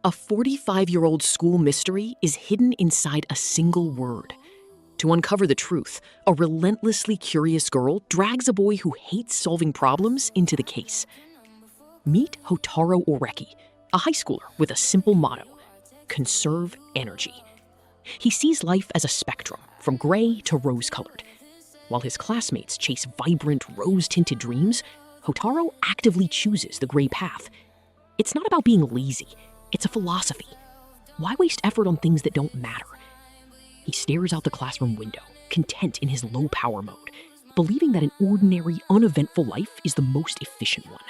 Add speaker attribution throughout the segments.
Speaker 1: A 45-year-old school mystery is hidden inside a single word. To uncover the truth, a relentlessly curious girl drags a boy who hates solving problems into the case. Meet Houtarou Oreki, a high schooler with a simple motto: conserve energy. He sees life as a spectrum, from gray to rose-colored. While his classmates chase vibrant, rose-tinted dreams, Houtarou actively chooses the gray path. It's not about being lazy, it's a philosophy. Why waste effort on things that don't matter? He stares out the classroom window, content in his low-power mode, believing that an ordinary, uneventful life is the most efficient one.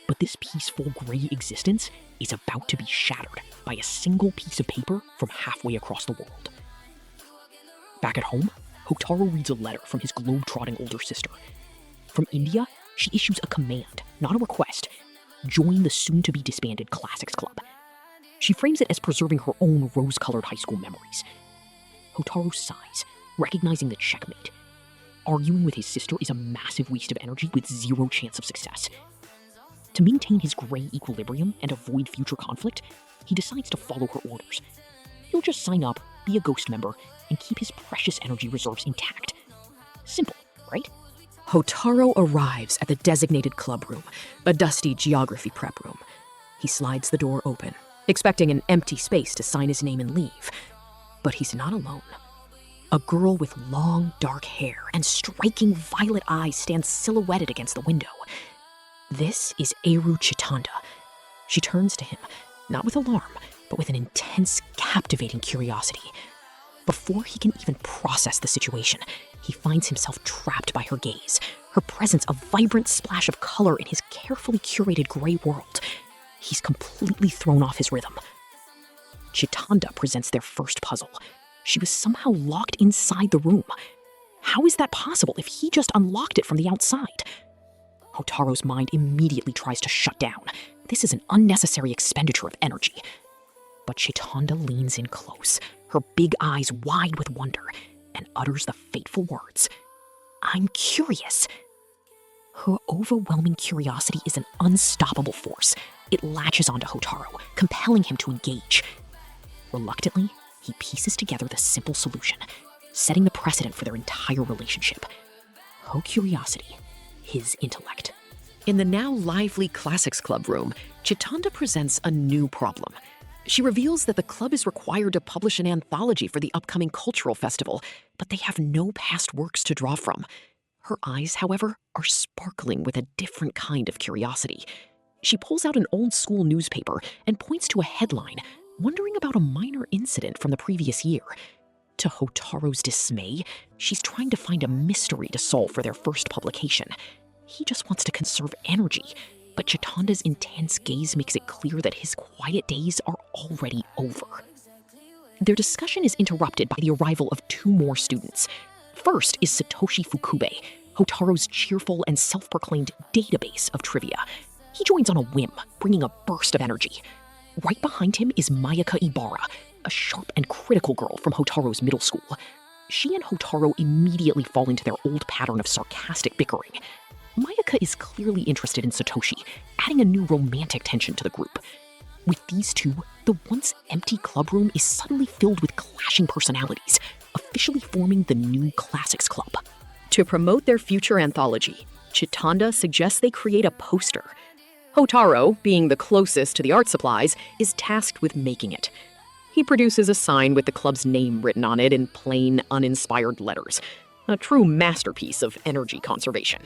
Speaker 1: But this peaceful gray existence is about to be shattered by a single piece of paper from halfway across the world. Back at home, Houtarou reads a letter from his globe-trotting older sister. From India, she issues a command, not a request: join the soon-to-be disbanded Classics Club. She frames it as preserving her own rose-colored high school memories. Houtarou sighs, recognizing the checkmate. Arguing with his sister is a massive waste of energy with zero chance of success. To maintain his gray equilibrium and avoid future conflict, he decides to follow her orders. He'll just sign up, be a ghost member, and keep his precious energy reserves intact. Simple, right? Houtarou arrives at the designated club room, a dusty geography prep room. He slides the door open, expecting an empty space to sign his name and leave. But he's not alone. A girl with long, dark hair and striking violet eyes stands silhouetted against the window. This is Eru Chitanda. She turns to him, not with alarm, but with an intense, captivating curiosity. Before he can even process the situation, he finds himself trapped by her gaze, her presence a vibrant splash of color in his carefully curated gray world. He's completely thrown off his rhythm. Chitanda presents their first puzzle. She was somehow locked inside the room. How is that possible if he just unlocked it from the outside? Houtarou's mind immediately tries to shut down. This is an unnecessary expenditure of energy. But Chitanda leans in close, her big eyes wide with wonder, and utters the fateful words, "I'm curious." Her overwhelming curiosity is an unstoppable force. It latches onto Houtarou, compelling him to engage. Reluctantly, he pieces together the simple solution, setting the precedent for their entire relationship. Her curiosity, his intellect. In the now lively Classics Club room, Chitanda presents a new problem. She reveals that the club is required to publish an anthology for the upcoming cultural festival, but they have no past works to draw from. Her eyes, however, are sparkling with a different kind of curiosity. She pulls out an old-school newspaper and points to a headline, wondering about a minor incident from the previous year. To Houtarou's dismay, she's trying to find a mystery to solve for their first publication. He just wants to conserve energy, but Chitanda's intense gaze makes it clear that his quiet days are already over. Their discussion is interrupted by the arrival of two more students. First is Satoshi Fukube, Houtarou's cheerful and self-proclaimed database of trivia. He joins on a whim, bringing a burst of energy. Right behind him is Mayuka Ibarra, a sharp and critical girl from Houtarou's middle school. She and Houtarou immediately fall into their old pattern of sarcastic bickering. Mayuka is clearly interested in Satoshi, adding a new romantic tension to the group. With these two, the once empty club room is suddenly filled with clashing personalities, officially forming the new Classics Club. To promote their future anthology, Chitanda suggests they create a poster. Houtarou, being the closest to the art supplies, is tasked with making it. He produces a sign with the club's name written on it in plain, uninspired letters. A true masterpiece of energy conservation.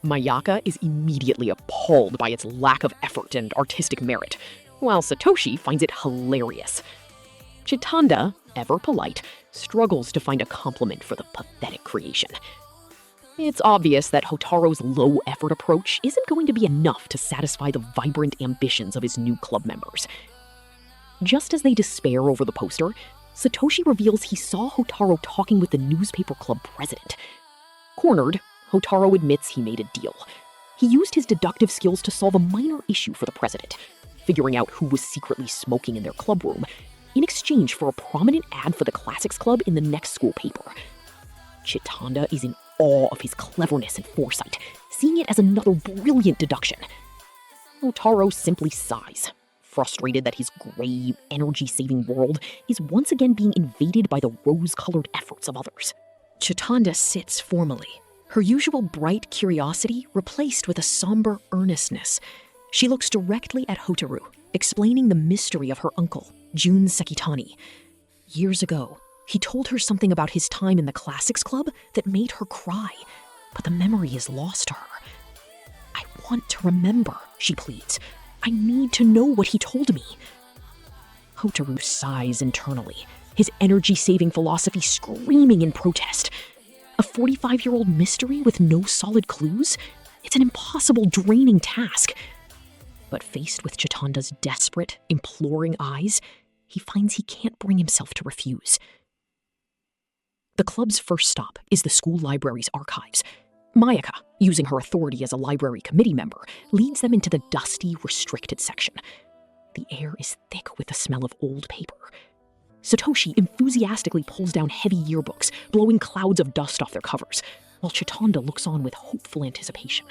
Speaker 1: Mayuka is immediately appalled by its lack of effort and artistic merit, while Satoshi finds it hilarious. Chitanda, ever polite, struggles to find a compliment for the pathetic creation. It's obvious that Houtarou's low-effort approach isn't going to be enough to satisfy the vibrant ambitions of his new club members. Just as they despair over the poster, Satoshi reveals he saw Houtarou talking with the newspaper club president. Cornered, Houtarou admits he made a deal. He used his deductive skills to solve a minor issue for the president, figuring out who was secretly smoking in their club room, in exchange for a prominent ad for the Classics Club in the next school paper. Chitanda is in awe of his cleverness and foresight, seeing it as another brilliant deduction. Houtarou simply sighs, frustrated that his gray, energy-saving world is once again being invaded by the rose-colored efforts of others. Chitanda sits formally, her usual bright curiosity replaced with a somber earnestness. She looks directly at Houtarou, explaining the mystery of her uncle, Jun Sekitani. Years ago, he told her something about his time in the classics club that made her cry, but the memory is lost to her. "I want to remember," she pleads. "I need to know what he told me." Houtarou sighs internally, his energy-saving philosophy screaming in protest. A 45-year-old mystery with no solid clues? It's an impossible, draining task. But faced with Chitanda's desperate, imploring eyes, he finds he can't bring himself to refuse. The club's first stop is the school library's archives. Mayaka, using her authority as a library committee member, leads them into the dusty, restricted section. The air is thick with the smell of old paper. Satoshi enthusiastically pulls down heavy yearbooks, blowing clouds of dust off their covers, while Chitanda looks on with hopeful anticipation.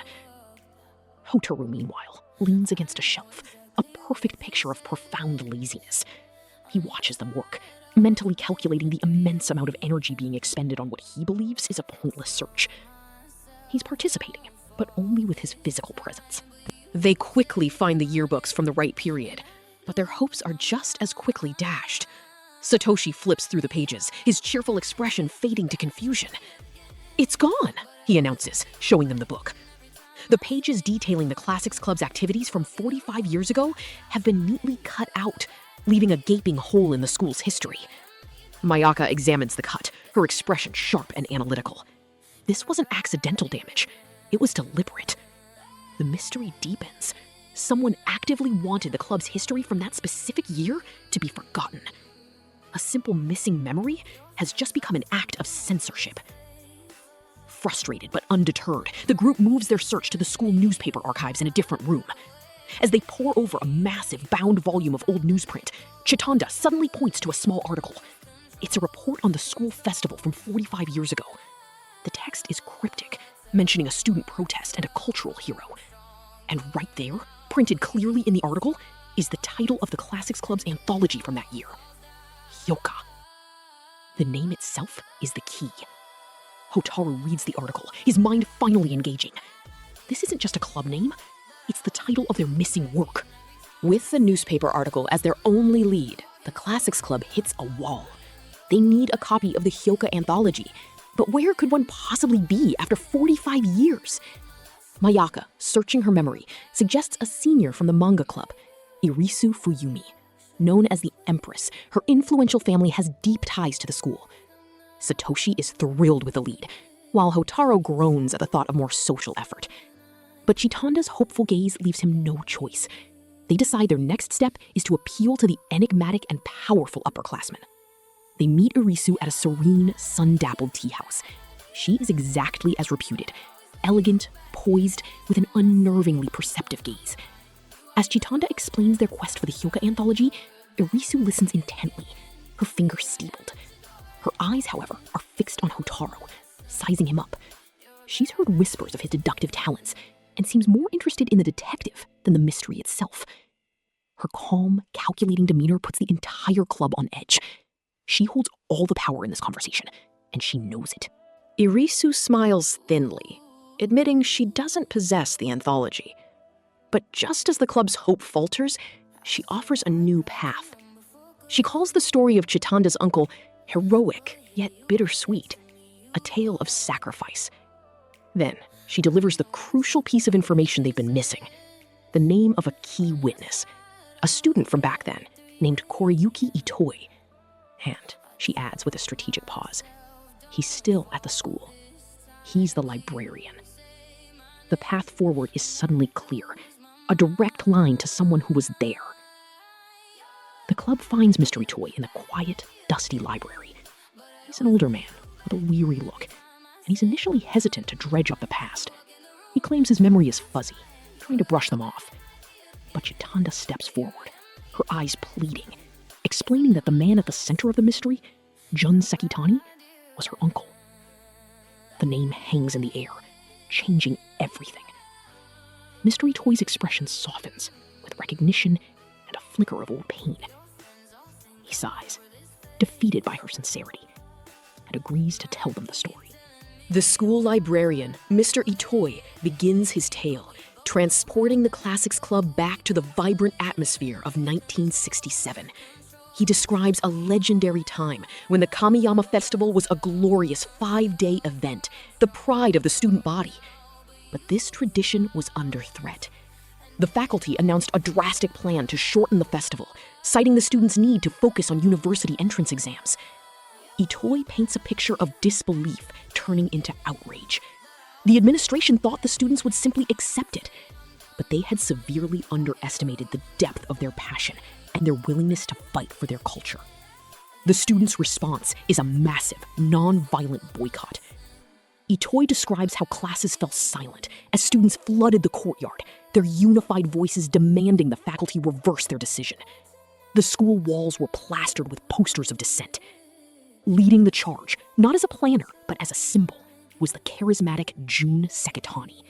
Speaker 1: Houtarou, meanwhile, leans against a shelf, a perfect picture of profound laziness. He watches them work, mentally calculating the immense amount of energy being expended on what he believes is a pointless search. He's participating, but only with his physical presence. They quickly find the yearbooks from the right period, but their hopes are just as quickly dashed. Satoshi flips through the pages, his cheerful expression fading to confusion. "It's gone," he announces, showing them the book. The pages detailing the Classics Club's activities from 45 years ago have been neatly cut out, leaving a gaping hole in the school's history. Mayaka examines the cut, her expression sharp and analytical. This wasn't accidental damage. It was deliberate. The mystery deepens. Someone actively wanted the club's history from that specific year to be forgotten. A simple missing memory has just become an act of censorship. Frustrated but undeterred, the group moves their search to the school newspaper archives in a different room. As they pore over a massive bound volume of old newsprint, Chitanda suddenly points to a small article. It's a report on the school festival from 45 years ago. The text is cryptic, mentioning a student protest and a cultural hero. And right there, printed clearly in the article, is the title of the Classics Club's anthology from that year. Hyouka. The name itself is the key. Houtarou reads the article, his mind finally engaging. This isn't just a club name, it's the title of their missing work. With the newspaper article as their only lead, the Classics Club hits a wall. They need a copy of the Hyouka anthology, but where could one possibly be after 45 years? Mayaka, searching her memory, suggests a senior from the manga club, Irisu Fuyumi. Known as the Empress, her influential family has deep ties to the school. Satoshi is thrilled with the lead, while Houtarou groans at the thought of more social effort. But Chitanda's hopeful gaze leaves him no choice. They decide their next step is to appeal to the enigmatic and powerful upperclassmen. They meet Irisu at a serene, sun-dappled tea house. She is exactly as reputed, elegant, poised, with an unnervingly perceptive gaze. As Chitanda explains their quest for the Hyouka anthology, Irisu listens intently, her fingers steepled. Her eyes, however, are fixed on Houtarou, sizing him up. She's heard whispers of his deductive talents and seems more interested in the detective than the mystery itself. Her calm, calculating demeanor puts the entire club on edge. She holds all the power in this conversation, and she knows it. Irisu smiles thinly, admitting she doesn't possess the anthology. But just as the club's hope falters, she offers a new path. She calls the story of Chitanda's uncle heroic, yet bittersweet, a tale of sacrifice. Then, she delivers the crucial piece of information they've been missing, the name of a key witness, a student from back then named Koriyuki Itoi. And, she adds with a strategic pause, he's still at the school. He's the librarian. The path forward is suddenly clear, a direct line to someone who was there. The club finds Mr. Itoi in the quiet, dusty library. He's an older man with a weary look, and he's initially hesitant to dredge up the past. He claims his memory is fuzzy, trying to brush them off. But Chitanda steps forward, her eyes pleading, explaining that the man at the center of the mystery, Jun Sekitani, was her uncle. The name hangs in the air, changing everything. Mr. Itoi's expression softens with recognition and a flicker of old pain. He sighs, defeated by her sincerity, and agrees to tell them the story. The school librarian, Mr. Itoi, begins his tale, transporting the Classics Club back to the vibrant atmosphere of 1967. He describes a legendary time when the Kamiyama Festival was a glorious 5-day event, the pride of the student body. But this tradition was under threat. The faculty announced a drastic plan to shorten the festival, citing the students' need to focus on university entrance exams. Itoi paints a picture of disbelief turning into outrage. The administration thought the students would simply accept it, but they had severely underestimated the depth of their passion and their willingness to fight for their culture. The students' response is a massive, non-violent boycott. Itoi describes how classes fell silent as students flooded the courtyard, their unified voices demanding the faculty reverse their decision. The school walls were plastered with posters of dissent. Leading the charge, not as a planner, but as a symbol, was the charismatic Jun Sekitani.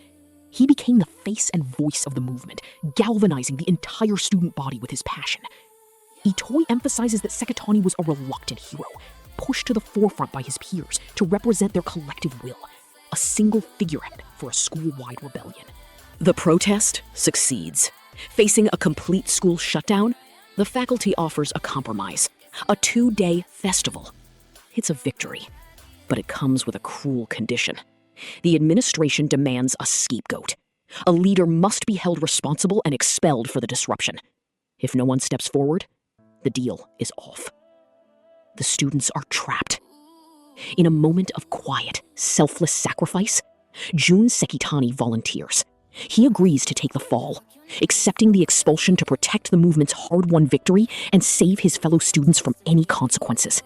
Speaker 1: He became the face and voice of the movement, galvanizing the entire student body with his passion. Itoi emphasizes that Sekitani was a reluctant hero, pushed to the forefront by his peers to represent their collective will, a single figurehead for a school-wide rebellion. The protest succeeds. Facing a complete school shutdown, the faculty offers a compromise, a 2-day festival. It's a victory, but it comes with a cruel condition. The administration demands a scapegoat. A leader must be held responsible and expelled for the disruption. If no one steps forward, the deal is off. The students are trapped. In a moment of quiet, selfless sacrifice, Jun Sekitani volunteers. He agrees to take the fall, accepting the expulsion to protect the movement's hard-won victory and save his fellow students from any consequences.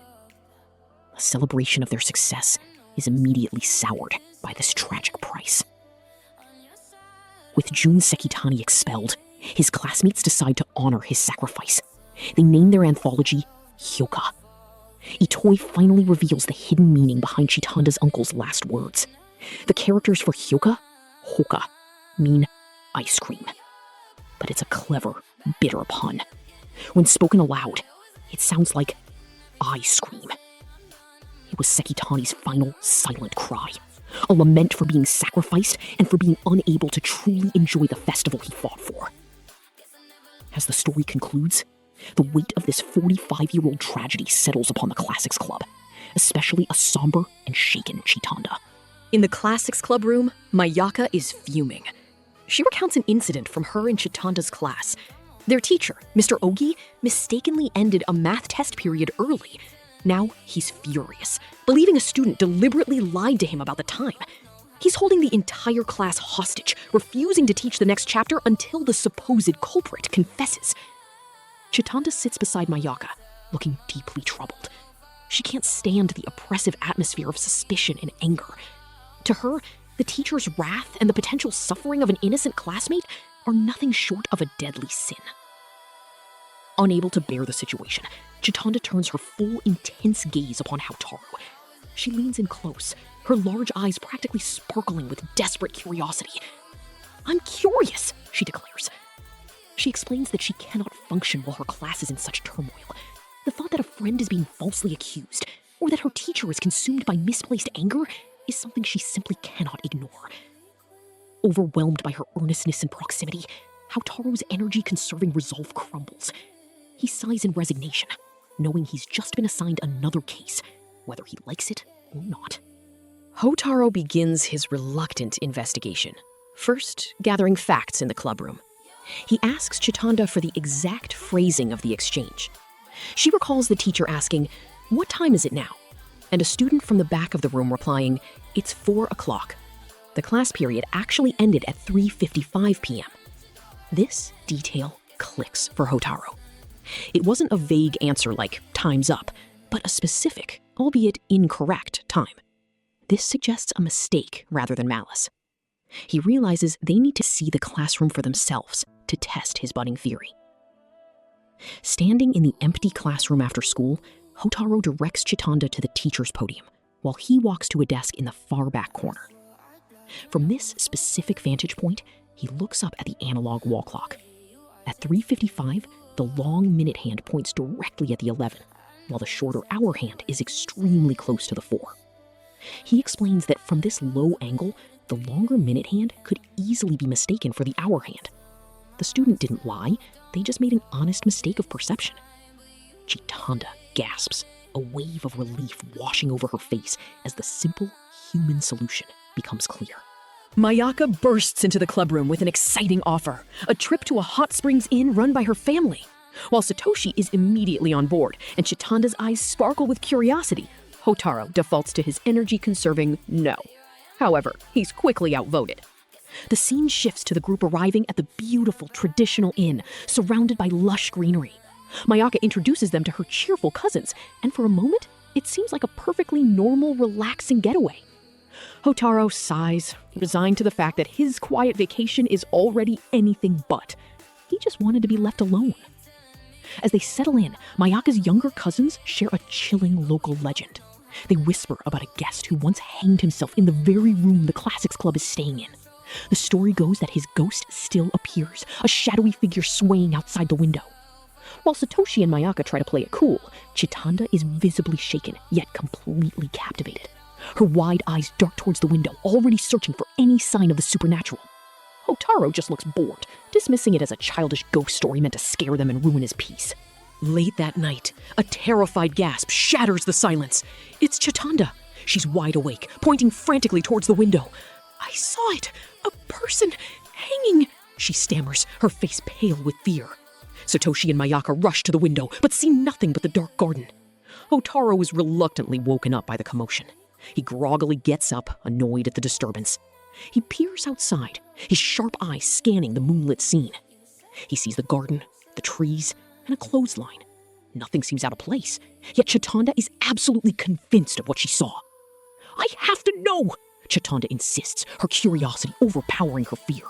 Speaker 1: A celebration of their success is immediately soured by this tragic price. With Jun Sekitani expelled, his classmates decide to honor his sacrifice. They name their anthology Hyouka. Itoi finally reveals the hidden meaning behind Chitanda's uncle's last words. The characters for Hyouka, Hoka, mean ice cream. But it's a clever, bitter pun. When spoken aloud, it sounds like I scream. It was Sekitani's final silent cry, a lament for being sacrificed and for being unable to truly enjoy the festival he fought for. As the story concludes, the weight of this 45-year-old tragedy settles upon the Classics Club, especially a somber and shaken Chitanda. In the Classics Club room, Mayaka is fuming. She recounts an incident from her and Chitanda's class. Their teacher, Mr. Ogi, mistakenly ended a math test period early. Now he's furious, believing a student deliberately lied to him about the time. He's holding the entire class hostage, refusing to teach the next chapter until the supposed culprit confesses. Chitanda sits beside Mayaka, looking deeply troubled. She can't stand the oppressive atmosphere of suspicion and anger. To her, the teacher's wrath and the potential suffering of an innocent classmate are nothing short of a deadly sin. Unable to bear the situation, Chitanda turns her full, intense gaze upon Houtarou. She leans in close, her large eyes practically sparkling with desperate curiosity. "I'm curious," she declares. She explains that she cannot function while her class is in such turmoil. The thought that a friend is being falsely accused, or that her teacher is consumed by misplaced anger, is something she simply cannot ignore. Overwhelmed by her earnestness and proximity, Houtarou's energy-conserving resolve crumbles. He sighs in resignation, knowing he's just been assigned another case, whether he likes it or not. Houtarou begins his reluctant investigation, first gathering facts in the clubroom. He asks Chitanda for the exact phrasing of the exchange. She recalls the teacher asking, "What time is it now?" and a student from the back of the room replying, "It's 4 o'clock. The class period actually ended at 3:55 p.m. This detail clicks for Houtarou. It wasn't a vague answer like, "Time's up," but a specific, albeit incorrect, time. This suggests a mistake rather than malice. He realizes they need to see the classroom for themselves to test his budding theory. Standing in the empty classroom after school, Houtarou directs Chitanda to the teacher's podium, while he walks to a desk in the far back corner. From this specific vantage point, he looks up at the analog wall clock. At 3:55, The long minute hand points directly at the 11, while the shorter hour hand is extremely close to the 4. He explains that from this low angle, the longer minute hand could easily be mistaken for the hour hand. The student didn't lie, they just made an honest mistake of perception. Chitanda gasps, a wave of relief washing over her face as the simple human solution becomes clear. Mayaka bursts into the clubroom with an exciting offer, a trip to a hot springs inn run by her family. While Satoshi is immediately on board and Chitanda's eyes sparkle with curiosity, Houtarou defaults to his energy-conserving no. However, he's quickly outvoted. The scene shifts to the group arriving at the beautiful traditional inn, surrounded by lush greenery. Mayaka introduces them to her cheerful cousins, and for a moment, it seems like a perfectly normal, relaxing getaway. Houtarou sighs, resigned to the fact that his quiet vacation is already anything but. He just wanted to be left alone. As they settle in, Mayaka's younger cousins share a chilling local legend. They whisper about a guest who once hanged himself in the very room the Classics Club is staying in. The story goes that his ghost still appears, a shadowy figure swaying outside the window. While Satoshi and Mayaka try to play it cool, Chitanda is visibly shaken, yet completely captivated. Her wide eyes dart towards the window, already searching for any sign of the supernatural. Houtarou just looks bored, dismissing it as a childish ghost story meant to scare them and ruin his peace. Late that night, a terrified gasp shatters the silence. It's Chitanda. She's wide awake, pointing frantically towards the window. "I saw it! A person hanging!" she stammers, her face pale with fear. Satoshi and Mayaka rush to the window, but see nothing but the dark garden. Houtarou is reluctantly woken up by the commotion. He groggily gets up, annoyed at the disturbance. He peers outside, his sharp eyes scanning the moonlit scene. He sees the garden, the trees, and a clothesline. Nothing seems out of place, yet Chitanda is absolutely convinced of what she saw. "I have to know!" Chitanda insists, her curiosity overpowering her fear.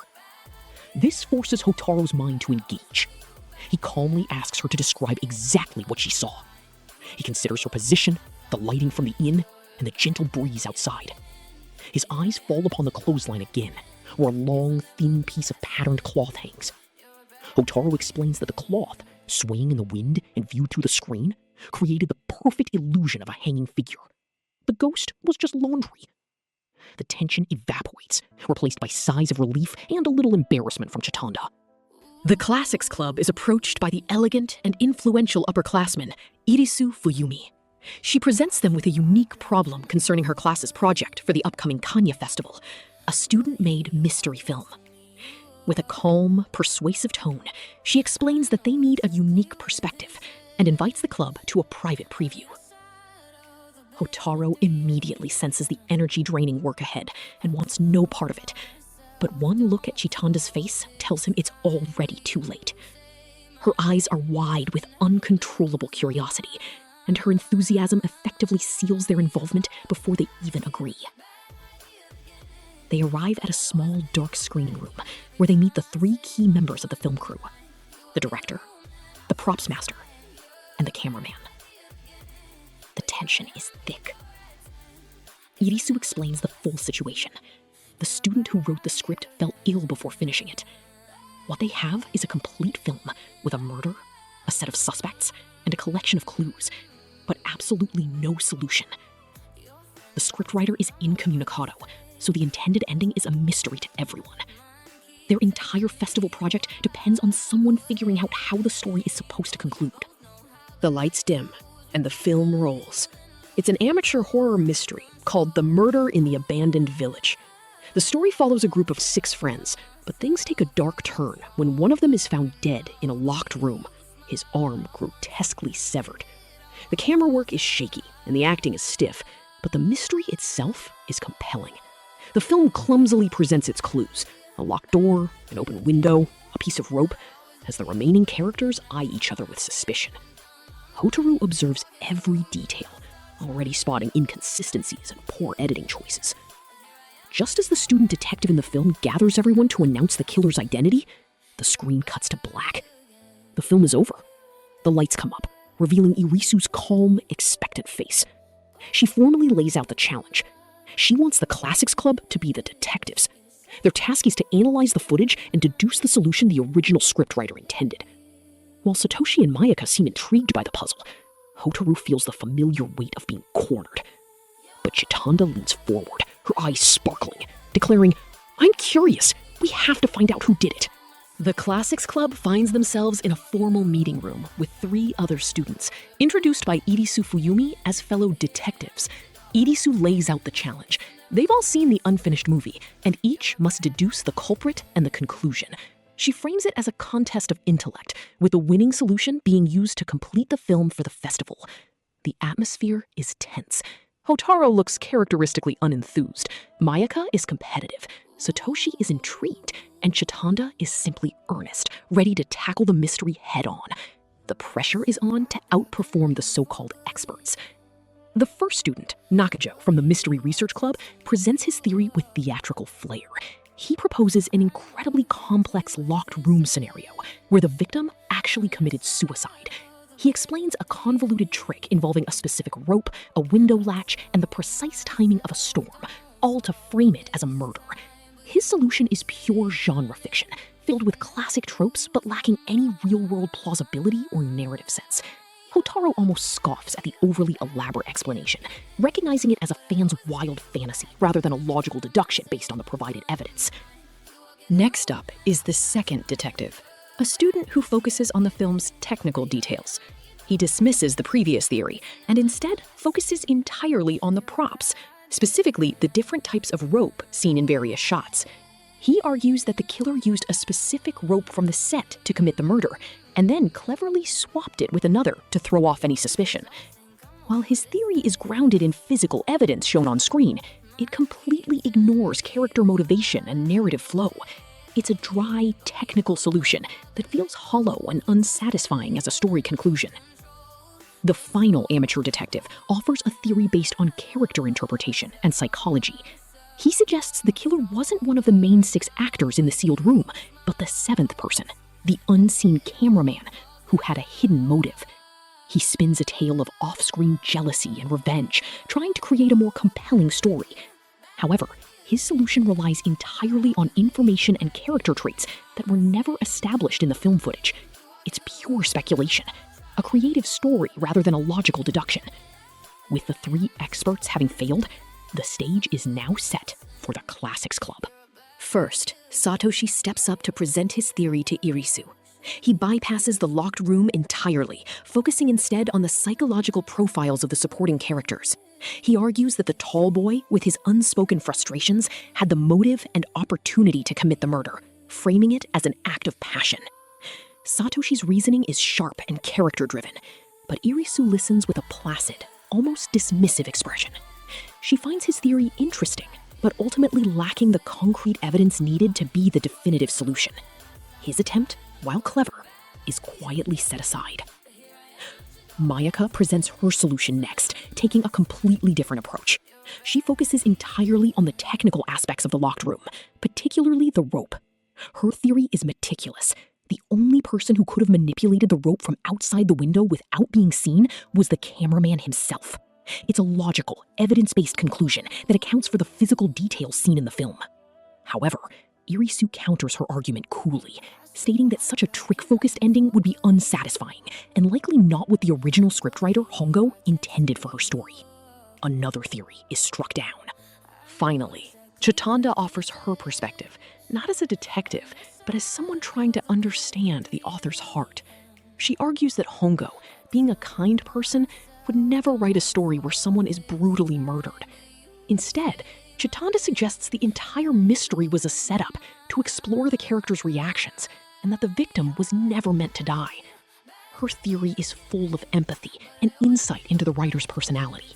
Speaker 1: This forces Hotarou's mind to engage. He calmly asks her to describe exactly what she saw. He considers her position, the lighting from the inn, and the gentle breeze outside. His eyes fall upon the clothesline again, where a long, thin piece of patterned cloth hangs. Houtarou explains that the cloth, swaying in the wind and viewed through the screen, created the perfect illusion of a hanging figure. The ghost was just laundry. The tension evaporates, replaced by sighs of relief and a little embarrassment from Chitanda. The Classics Club is approached by the elegant and influential upperclassman, Irisu Fuyumi. She presents them with a unique problem concerning her class's project for the upcoming Kanya Festival, a student-made mystery film. With a calm, persuasive tone, she explains that they need a unique perspective and invites the club to a private preview. Houtarou immediately senses the energy-draining work ahead and wants no part of it. But one look at Chitanda's face tells him it's already too late. Her eyes are wide with uncontrollable curiosity, and her enthusiasm effectively seals their involvement before they even agree. They arrive at a small, dark screening room where they meet the 3 key members of the film crew: the director, the props master, and the cameraman. The tension is thick. Irisu explains the full situation. The student who wrote the script fell ill before finishing it. What they have is a complete film with a murder, a set of suspects, and a collection of clues, but absolutely no solution. The scriptwriter is incommunicado, so the intended ending is a mystery to everyone. Their entire festival project depends on someone figuring out how the story is supposed to conclude. The lights dim, and the film rolls. It's an amateur horror mystery called The Murder in the Abandoned Village. The story follows a group of 6 friends, but things take a dark turn when one of them is found dead in a locked room, his arm grotesquely severed. The camera work is shaky, and the acting is stiff, but the mystery itself is compelling. The film clumsily presents its clues: a locked door, an open window, a piece of rope, as the remaining characters eye each other with suspicion. Houtarou observes every detail, already spotting inconsistencies and poor editing choices. Just as the student detective in the film gathers everyone to announce the killer's identity, the screen cuts to black. The film is over. The lights come up, revealing Irisu's calm, expectant face. She formally lays out the challenge. She wants the Classics Club to be the detectives. Their task is to analyze the footage and deduce the solution the original scriptwriter intended. While Satoshi and Mayaka seem intrigued by the puzzle, Houtarou feels the familiar weight of being cornered. But Chitanda leans forward, her eyes sparkling, declaring, "I'm curious. We have to find out who did it." The Classics Club finds themselves in a formal meeting room with 3 other students, introduced by Irisu Fuyumi as fellow detectives. Irisu lays out the challenge. They've all seen the unfinished movie, and each must deduce the culprit and the conclusion. She frames it as a contest of intellect, with the winning solution being used to complete the film for the festival. The atmosphere is tense. Houtarou looks characteristically unenthused. Mayaka is competitive. Satoshi is intrigued, and Chitanda is simply earnest, ready to tackle the mystery head-on. The pressure is on to outperform the so-called experts. The first student, Nakajo from the Mystery Research Club, presents his theory with theatrical flair. He proposes an incredibly complex locked room scenario where the victim actually committed suicide. He explains a convoluted trick involving a specific rope, a window latch, and the precise timing of a storm, all to frame it as a murder. His solution is pure genre fiction, filled with classic tropes but lacking any real-world plausibility or narrative sense. Houtarou almost scoffs at the overly elaborate explanation, recognizing it as a fan's wild fantasy rather than a logical deduction based on the provided evidence. Next up is the second detective, a student who focuses on the film's technical details. He dismisses the previous theory and instead focuses entirely on the props, specifically the different types of rope seen in various shots. He argues that the killer used a specific rope from the set to commit the murder, and then cleverly swapped it with another to throw off any suspicion. While his theory is grounded in physical evidence shown on screen, it completely ignores character motivation and narrative flow. It's a dry, technical solution that feels hollow and unsatisfying as a story conclusion. The final amateur detective offers a theory based on character interpretation and psychology. He suggests the killer wasn't one of the main 6 actors in the sealed room, but the 7th person, the unseen cameraman, who had a hidden motive. He spins a tale of off-screen jealousy and revenge, trying to create a more compelling story. However, his solution relies entirely on information and character traits that were never established in the film footage. It's pure speculation, a creative story rather than a logical deduction. With the 3 experts having failed, the stage is now set for the Classics Club. First, Satoshi steps up to present his theory to Irisu. He bypasses the locked room entirely, focusing instead on the psychological profiles of the supporting characters. He argues that the tall boy, with his unspoken frustrations, had the motive and opportunity to commit the murder, framing it as an act of passion. Satoshi's reasoning is sharp and character-driven, but Irisu listens with a placid, almost dismissive expression. She finds his theory interesting, but ultimately lacking the concrete evidence needed to be the definitive solution. His attempt, while clever, is quietly set aside. Mayaka presents her solution next, taking a completely different approach. She focuses entirely on the technical aspects of the locked room, particularly the rope. Her theory is meticulous. The only person who could have manipulated the rope from outside the window without being seen was the cameraman himself. It's a logical, evidence-based conclusion that accounts for the physical details seen in the film. However, Irisu counters her argument coolly, stating that such a trick-focused ending would be unsatisfying and likely not what the original scriptwriter, Hongo, intended for her story. Another theory is struck down. Finally, Chitanda offers her perspective, not as a detective, but as someone trying to understand the author's heart. She argues that Hongo, being a kind person, would never write a story where someone is brutally murdered. Instead, Chitanda suggests the entire mystery was a setup to explore the character's reactions, and that the victim was never meant to die. Her theory is full of empathy and insight into the writer's personality.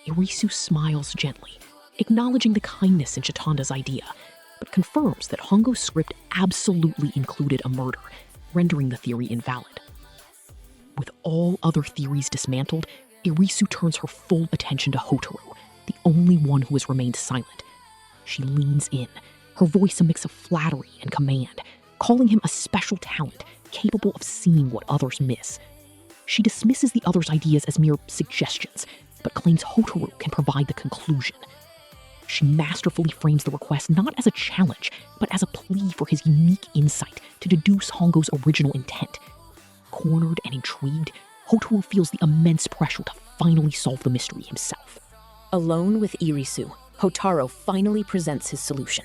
Speaker 1: Irisu smiles gently, acknowledging the kindness in Chitanda's idea, but confirms that Hongo's script absolutely included a murder, rendering the theory invalid. With all other theories dismantled, Irisu turns her full attention to Houtarou, the only one who has remained silent. She leans in, her voice a mix of flattery and command, calling him a special talent capable of seeing what others miss. She dismisses the others' ideas as mere suggestions, but claims Houtarou can provide the conclusion. She masterfully frames the request not as a challenge, but as a plea for his unique insight to deduce Hongo's original intent. Cornered and intrigued, Houtarou feels the immense pressure to finally solve the mystery himself. Alone with Irisu, Houtarou finally presents his solution.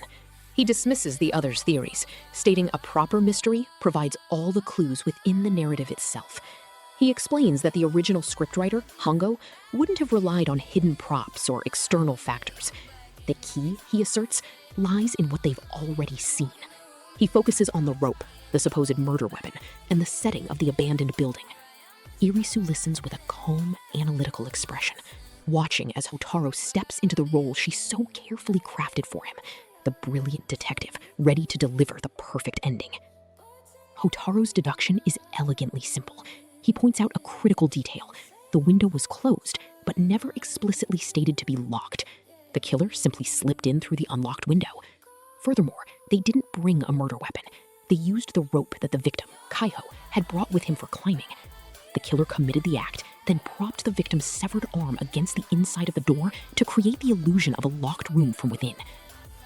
Speaker 1: He dismisses the other's theories, stating a proper mystery provides all the clues within the narrative itself. He explains that the original scriptwriter, Hongo, wouldn't have relied on hidden props or external factors. The key, he asserts, lies in what they've already seen. He focuses on the rope, the supposed murder weapon, and the setting of the abandoned building. Irisu listens with a calm, analytical expression, watching as Houtarou steps into the role she so carefully crafted for him, the brilliant detective ready to deliver the perfect ending. Hotarou's deduction is elegantly simple. He points out a critical detail. The window was closed, but never explicitly stated to be locked. The killer simply slipped in through the unlocked window. Furthermore, they didn't bring a murder weapon. They used the rope that the victim, Kaiho, had brought with him for climbing. The killer committed the act, then propped the victim's severed arm against the inside of the door to create the illusion of a locked room from within.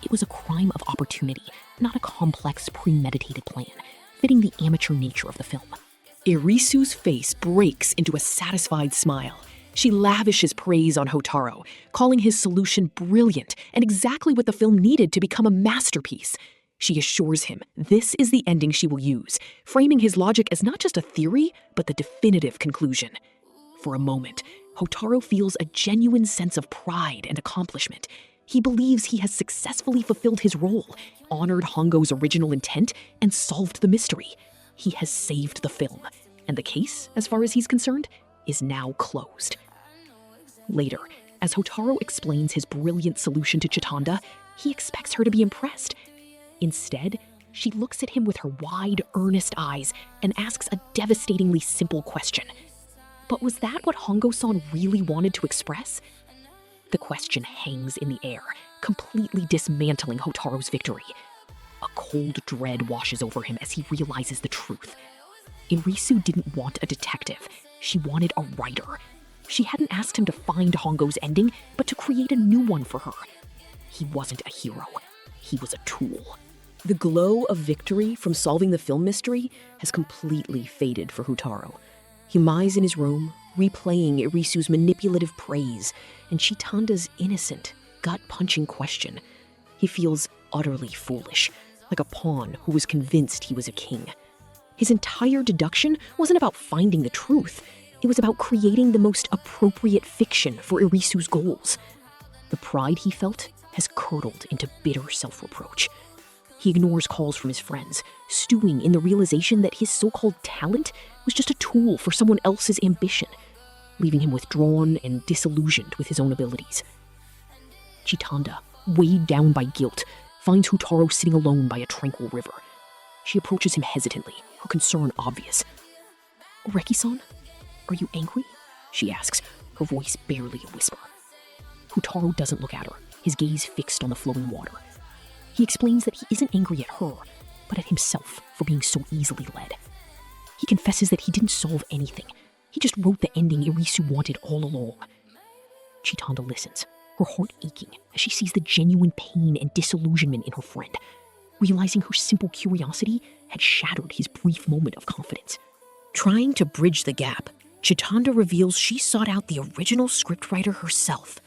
Speaker 1: It was a crime of opportunity, not a complex, premeditated plan, fitting the amateur nature of the film. Irisu's face breaks into a satisfied smile. She lavishes praise on Houtarou, calling his solution brilliant and exactly what the film needed to become a masterpiece. She assures him this is the ending she will use, framing his logic as not just a theory, but the definitive conclusion. For a moment, Houtarou feels a genuine sense of pride and accomplishment. He believes he has successfully fulfilled his role, honored Hongo's original intent, and solved the mystery. He has saved the film, and the case, as far as he's concerned, is now closed. Later, as Houtarou explains his brilliant solution to Chitanda, he expects her to be impressed. Instead, she looks at him with her wide, earnest eyes and asks a devastatingly simple question. But was that what Hongo-san really wanted to express? The question hangs in the air, completely dismantling Hotarou's victory. A cold dread washes over him as he realizes the truth. Irisu didn't want a detective. She wanted a writer. She hadn't asked him to find Hongo's ending, but to create a new one for her. He wasn't a hero. He was a tool. The glow of victory from solving the film mystery has completely faded for Houtarou. He lies in his room, replaying Irisu's manipulative praise and Chitanda's innocent, gut-punching question. He feels utterly foolish, like a pawn who was convinced he was a king. His entire deduction wasn't about finding the truth. It was about creating the most appropriate fiction for Irisu's goals. The pride he felt has curdled into bitter self-reproach. He ignores calls from his friends, stewing in the realization that his so-called talent was just a tool for someone else's ambition, leaving him withdrawn and disillusioned with his own abilities. Chitanda, weighed down by guilt, finds Houtarou sitting alone by a tranquil river. She approaches him hesitantly, her concern obvious. "Oreki-san, are you angry?" she asks, her voice barely a whisper. Houtarou doesn't look at her, his gaze fixed on the flowing water. He explains that he isn't angry at her, but at himself for being so easily led. He confesses that he didn't solve anything. He just wrote the ending Irisu wanted all along. Chitanda listens, her heart aching as she sees the genuine pain and disillusionment in her friend, realizing her simple curiosity had shattered his brief moment of confidence. Trying to bridge the gap, Chitanda reveals she sought out the original scriptwriter herself.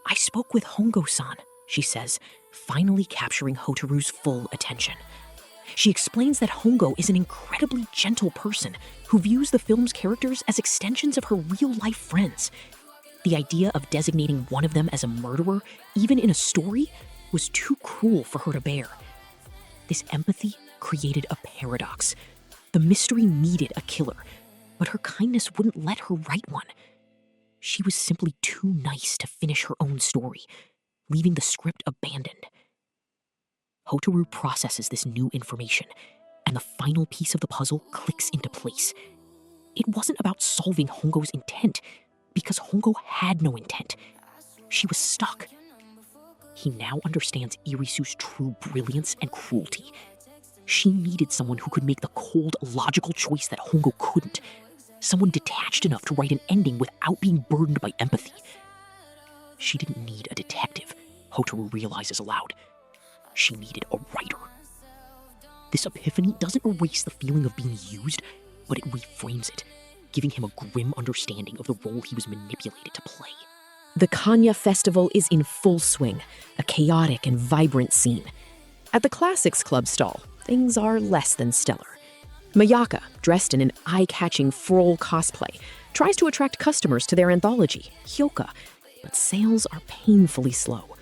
Speaker 1: "I spoke with Hongo-san," she says, finally capturing Hotarou's full attention. She explains that Hongo is an incredibly gentle person who views the film's characters as extensions of her real-life friends. The idea of designating one of them as a murderer, even in a story, was too cruel for her to bear. This empathy created a paradox. The mystery needed a killer, but her kindness wouldn't let her write one. She was simply too nice to finish her own story, leaving the script abandoned. Houtarou processes this new information, and the final piece of the puzzle clicks into place. It wasn't about solving Hongo's intent, because Hongo had no intent. She was stuck. He now understands Irisu's true brilliance and cruelty. She needed someone who could make the cold, logical choice that Hongo couldn't. Someone detached enough to write an ending without being burdened by empathy. She didn't need a detective, Houtarou realizes aloud. She needed a writer. This epiphany doesn't erase the feeling of being used. but it reframes it, giving him a grim understanding of the role he was manipulated to play. The Kanya Festival is in full swing, a chaotic and vibrant scene. At the Classics Club stall, things are less than stellar. Mayaka, dressed in an eye-catching Frol cosplay, tries to attract customers to their anthology, Hyouka, but sales are painfully slow.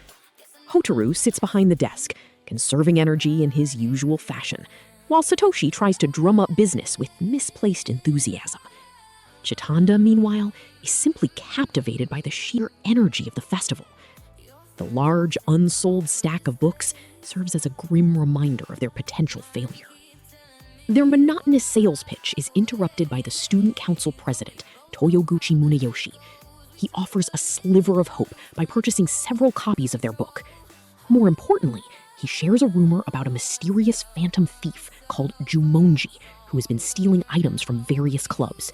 Speaker 1: Houtarou sits behind the desk, conserving energy in his usual fashion, while Satoshi tries to drum up business with misplaced enthusiasm. Chitanda, meanwhile, is simply captivated by the sheer energy of the festival. The large, unsold stack of books serves as a grim reminder of their potential failure. Their monotonous sales pitch is interrupted by the student council president, Toyoguchi Muneyoshi. He offers a sliver of hope by purchasing several copies of their book. More importantly, he shares a rumor about a mysterious phantom thief called Jumonji, who has been stealing items from various clubs.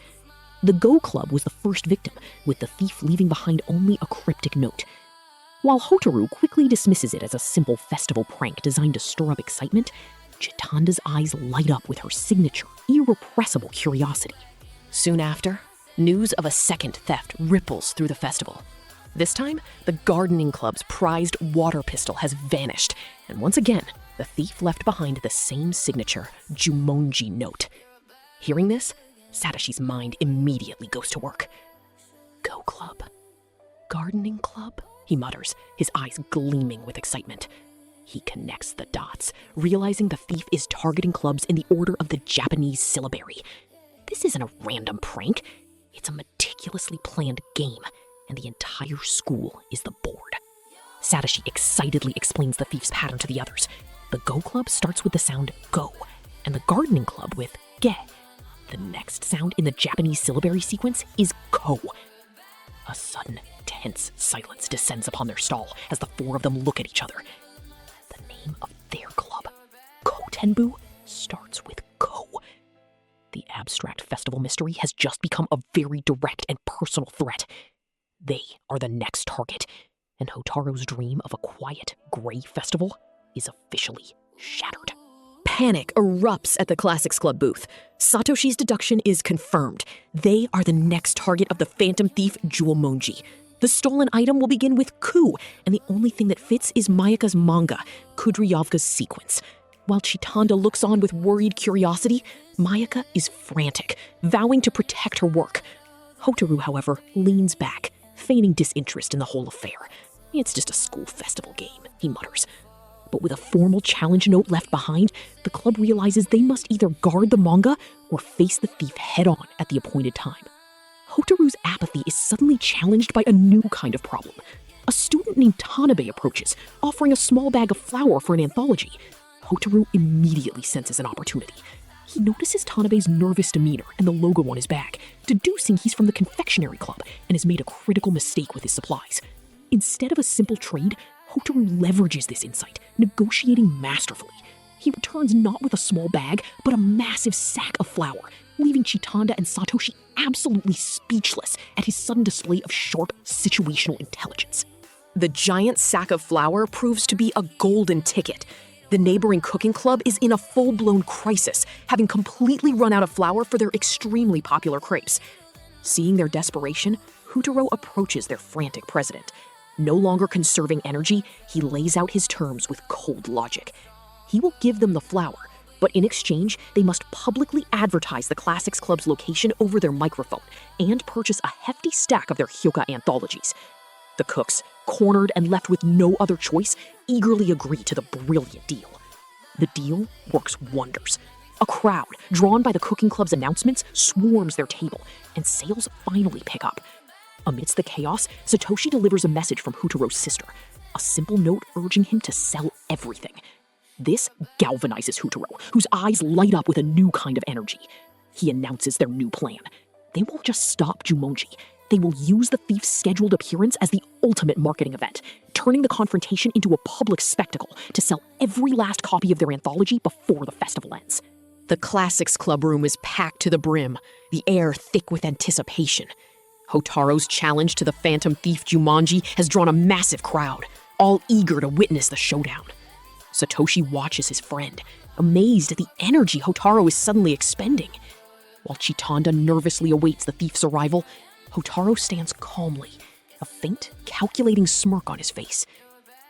Speaker 1: The Go Club was the first victim, with the thief leaving behind only a cryptic note. While Houtarou quickly dismisses it as a simple festival prank designed to stir up excitement, Chitanda's eyes light up with her signature, irrepressible curiosity. Soon after, news of a second theft ripples through the festival. This time, the gardening club's prized water pistol has vanished, and once again, the thief left behind the same signature, Jumonji note. Hearing this, Satoshi's mind immediately goes to work. Go Club. Gardening Club? He mutters, his eyes gleaming with excitement. He connects the dots, realizing the thief is targeting clubs in the order of the Japanese syllabary. This isn't a random prank. It's a meticulously planned game, and the entire school is the board. Satoshi excitedly explains the thief's pattern to the others. The Go Club starts with the sound Go, and the Gardening Club with Ge. The next sound in the Japanese syllabary sequence is Ko. A sudden, tense silence descends upon their stall as the four of them look at each other. The name of their club, Kotenbu, starts with Ko. The abstract festival mystery has just become a very direct and personal threat. They are the next target, and Hotarou's dream of a quiet, gray festival is officially shattered. Panic erupts at the Classics Club booth. Satoshi's deduction is confirmed. They are the next target of the phantom thief Jumonji. The stolen item will begin with Ku, and the only thing that fits is Mayaka's manga, Kudryavka's sequence. While Chitanda looks on with worried curiosity, Mayaka is frantic, vowing to protect her work. Houtarou, however, leans back, feigning disinterest in the whole affair. It's just a school festival game, he mutters. But with a formal challenge note left behind, the club realizes they must either guard the manga or face the thief head-on at the appointed time. Hotarou's apathy is suddenly challenged by a new kind of problem. A student named Tanabe approaches, offering a small bag of flour for an anthology. Houtarou immediately senses an opportunity. He notices Tanabe's nervous demeanor and the logo on his bag, deducing he's from the confectionery club and has made a critical mistake with his supplies. Instead of a simple trade, Houtarou leverages this insight, negotiating masterfully. He returns not with a small bag, but a massive sack of flour, leaving Chitanda and Satoshi absolutely speechless at his sudden display of sharp situational intelligence. The giant sack of flour proves to be a golden ticket. The neighboring cooking club is in a full-blown crisis, having completely run out of flour for their extremely popular crepes. Seeing their desperation, Houtarou approaches their frantic president. No longer conserving energy, he lays out his terms with cold logic. He will give them the flour, but in exchange, they must publicly advertise the Classics Club's location over their microphone and purchase a hefty stack of their Hyouka anthologies. The cooks, cornered and left with no other choice, eagerly agree to the brilliant deal. The deal works wonders. A crowd, drawn by the cooking club's announcements, swarms their table, and sales finally pick up. Amidst the chaos, Satoshi delivers a message from Houtarou's sister, a simple note urging him to sell everything. This galvanizes Houtarou, whose eyes light up with a new kind of energy. He announces their new plan. They won't just stop Jumonji. They will use the thief's scheduled appearance as the ultimate marketing event, turning the confrontation into a public spectacle to sell every last copy of their anthology before the festival ends. The Classics Club room is packed to the brim, the air thick with anticipation. Hotarou's challenge to the phantom thief Jumonji has drawn a massive crowd, all eager to witness the showdown. Satoshi watches his friend, amazed at the energy Houtarou is suddenly expending. While Chitanda nervously awaits the thief's arrival, Houtarou stands calmly, a faint, calculating smirk on his face.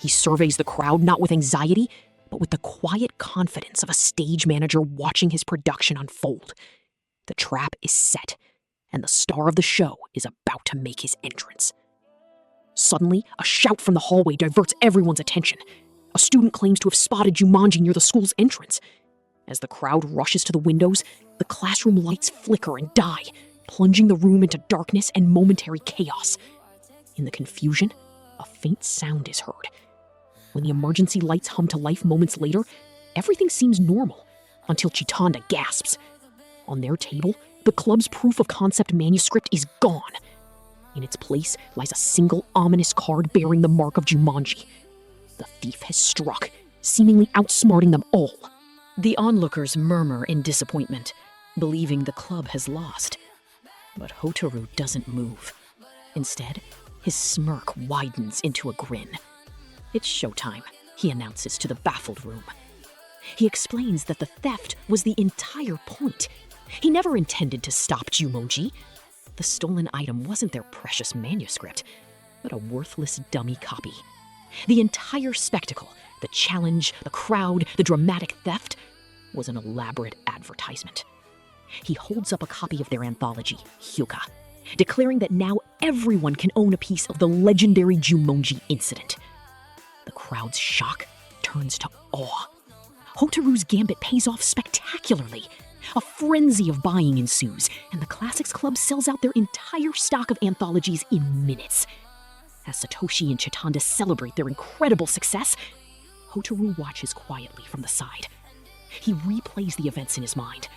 Speaker 1: He surveys the crowd not with anxiety, but with the quiet confidence of a stage manager watching his production unfold. The trap is set, and the star of the show is about to make his entrance. Suddenly, a shout from the hallway diverts everyone's attention. A student claims to have spotted Jumanji near the school's entrance. As the crowd rushes to the windows, the classroom lights flicker and die, plunging the room into darkness and momentary chaos. In the confusion, a faint sound is heard. When the emergency lights hum to life moments later, everything seems normal, until Chitanda gasps. On their table, the club's proof of concept manuscript is gone. In its place lies a single ominous card bearing the mark of Jumanji. The thief has struck, seemingly outsmarting them all. The onlookers murmur in disappointment, believing the club has lost. But Houtarou doesn't move. Instead, his smirk widens into a grin. "It's showtime," he announces to the baffled room. He explains that the theft was the entire point. He never intended to stop Jumonji. The stolen item wasn't their precious manuscript, but a worthless dummy copy. The entire spectacle, the challenge, the crowd, the dramatic theft, was an elaborate advertisement. He holds up a copy of their anthology, Hyouka, declaring that now everyone can own a piece of the legendary Jumonji incident. The crowd's shock turns to awe. Houtarou's gambit pays off spectacularly. A frenzy of buying ensues, and the Classics Club sells out their entire stock of anthologies in minutes. As Satoshi and Chitanda celebrate their incredible success, Houtarou watches quietly from the side. He replays the events in his mind,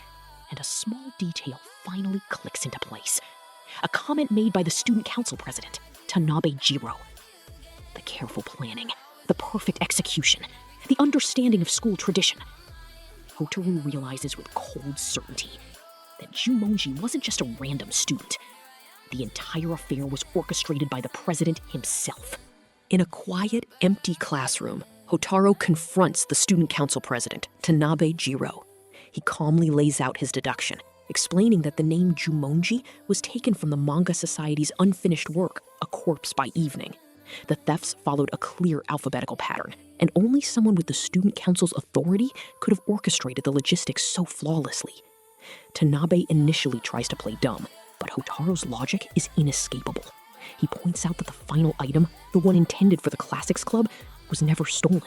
Speaker 1: and a small detail finally clicks into place. A comment made by the student council president, Tanabe Jiro. The careful planning, the perfect execution, the understanding of school tradition. Houtarou realizes with cold certainty that Jumonji wasn't just a random student. The entire affair was orchestrated by the president himself. In a quiet, empty classroom, Houtarou confronts the student council president, Tanabe Jiro. He calmly lays out his deduction, explaining that the name Jumonji was taken from the Manga Society's unfinished work, A Corpse by Evening. The thefts followed a clear alphabetical pattern, and only someone with the student council's authority could have orchestrated the logistics so flawlessly. Tanabe initially tries to play dumb, but Houtarou's logic is inescapable. He points out that the final item, the one intended for the Classics Club, was never stolen,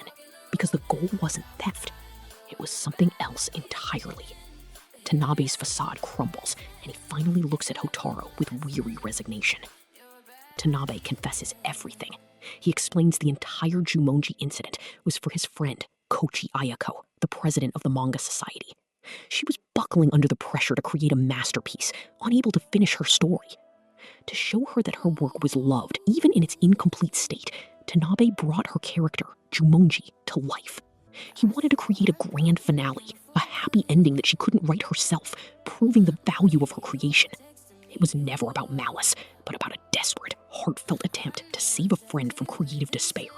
Speaker 1: because the goal wasn't theft. It was something else entirely. Tanabe's facade crumbles, and he finally looks at Houtarou with weary resignation. Tanabe confesses everything. He explains the entire Jumonji incident was for his friend, Kochi Ayako, the president of the Manga Society. She was buckling under the pressure to create a masterpiece, unable to finish her story. To show her that her work was loved, even in its incomplete state, Tanabe brought her character, Jumonji, to life. He wanted to create a grand finale, a happy ending that she couldn't write herself, proving the value of her creation. It was never about malice, but about a desperate, heartfelt attempt to save a friend from creative despair.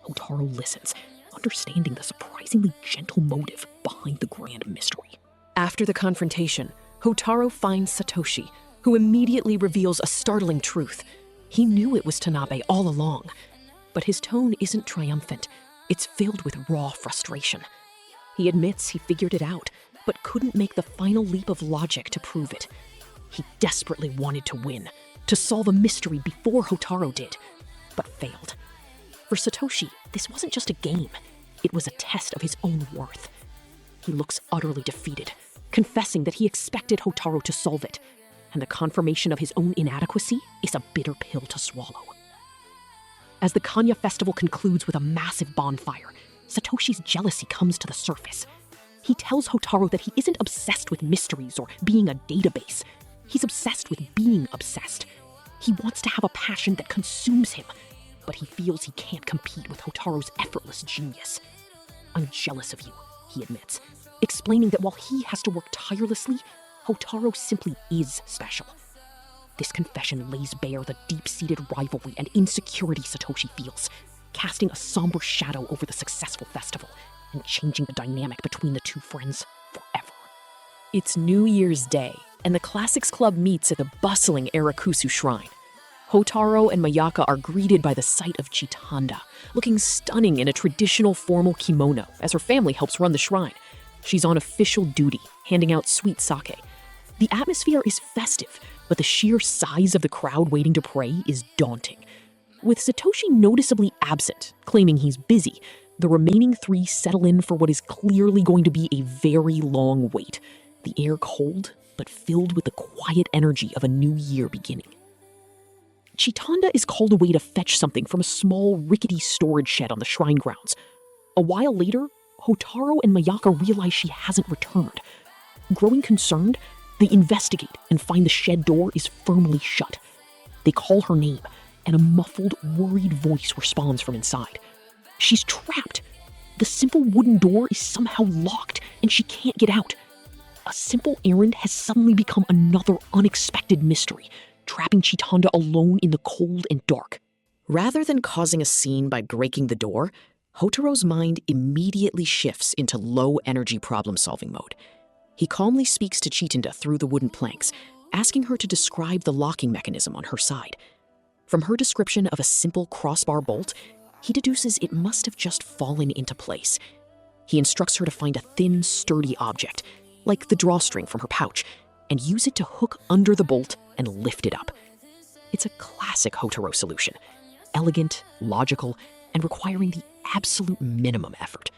Speaker 1: Houtarou listens, understanding the surprisingly gentle motive behind the grand mystery. After the confrontation, Houtarou finds Satoshi, who immediately reveals a startling truth. He knew it was Tanabe all along, but his tone isn't triumphant. It's filled with raw frustration. He admits he figured it out, but couldn't make the final leap of logic to prove it. He desperately wanted to win, to solve a mystery before Houtarou did, but failed. For Satoshi, this wasn't just a game. It was a test of his own worth. He looks utterly defeated, confessing that he expected Houtarou to solve it, and the confirmation of his own inadequacy is a bitter pill to swallow. As the Kanya festival concludes with a massive bonfire, Satoshi's jealousy comes to the surface. He tells Houtarou that he isn't obsessed with mysteries or being a database. He's obsessed with being obsessed. He wants to have a passion that consumes him, but he feels he can't compete with Houtarou's effortless genius. "I'm jealous of you," he admits, explaining that while he has to work tirelessly, Houtarou simply is special. This confession lays bare the deep-seated rivalry and insecurity Satoshi feels, casting a somber shadow over the successful festival and changing the dynamic between the two friends forever. It's New Year's Day, and the Classics Club meets at the bustling Eru Shrine. Houtarou and Mayaka are greeted by the sight of Chitanda, looking stunning in a traditional formal kimono as her family helps run the shrine. She's on official duty, handing out sweet sake. The atmosphere is festive, but the sheer size of the crowd waiting to pray is daunting. With Satoshi noticeably absent, claiming he's busy, the remaining three settle in for what is clearly going to be a very long wait. The air cold, but filled with the quiet energy of a new year beginning. Chitanda is called away to fetch something from a small, rickety storage shed on the shrine grounds. A while later, Houtarou and Mayaka realize she hasn't returned. Growing concerned, they investigate and find the shed door is firmly shut. They call her name, and a muffled, worried voice responds from inside. She's trapped. The simple wooden door is somehow locked, and she can't get out. A simple errand has suddenly become another unexpected mystery, trapping Chitanda alone in the cold and dark. Rather than causing a scene by breaking the door, Hotarou's mind immediately shifts into low-energy problem-solving mode. He calmly speaks to Chitanda through the wooden planks, asking her to describe the locking mechanism on her side. From her description of a simple crossbar bolt, he deduces it must have just fallen into place. He instructs her to find a thin, sturdy object, like the drawstring from her pouch, and use it to hook under the bolt and lift it up. It's a classic Houtarou solution, elegant, logical, and requiring the absolute minimum effort.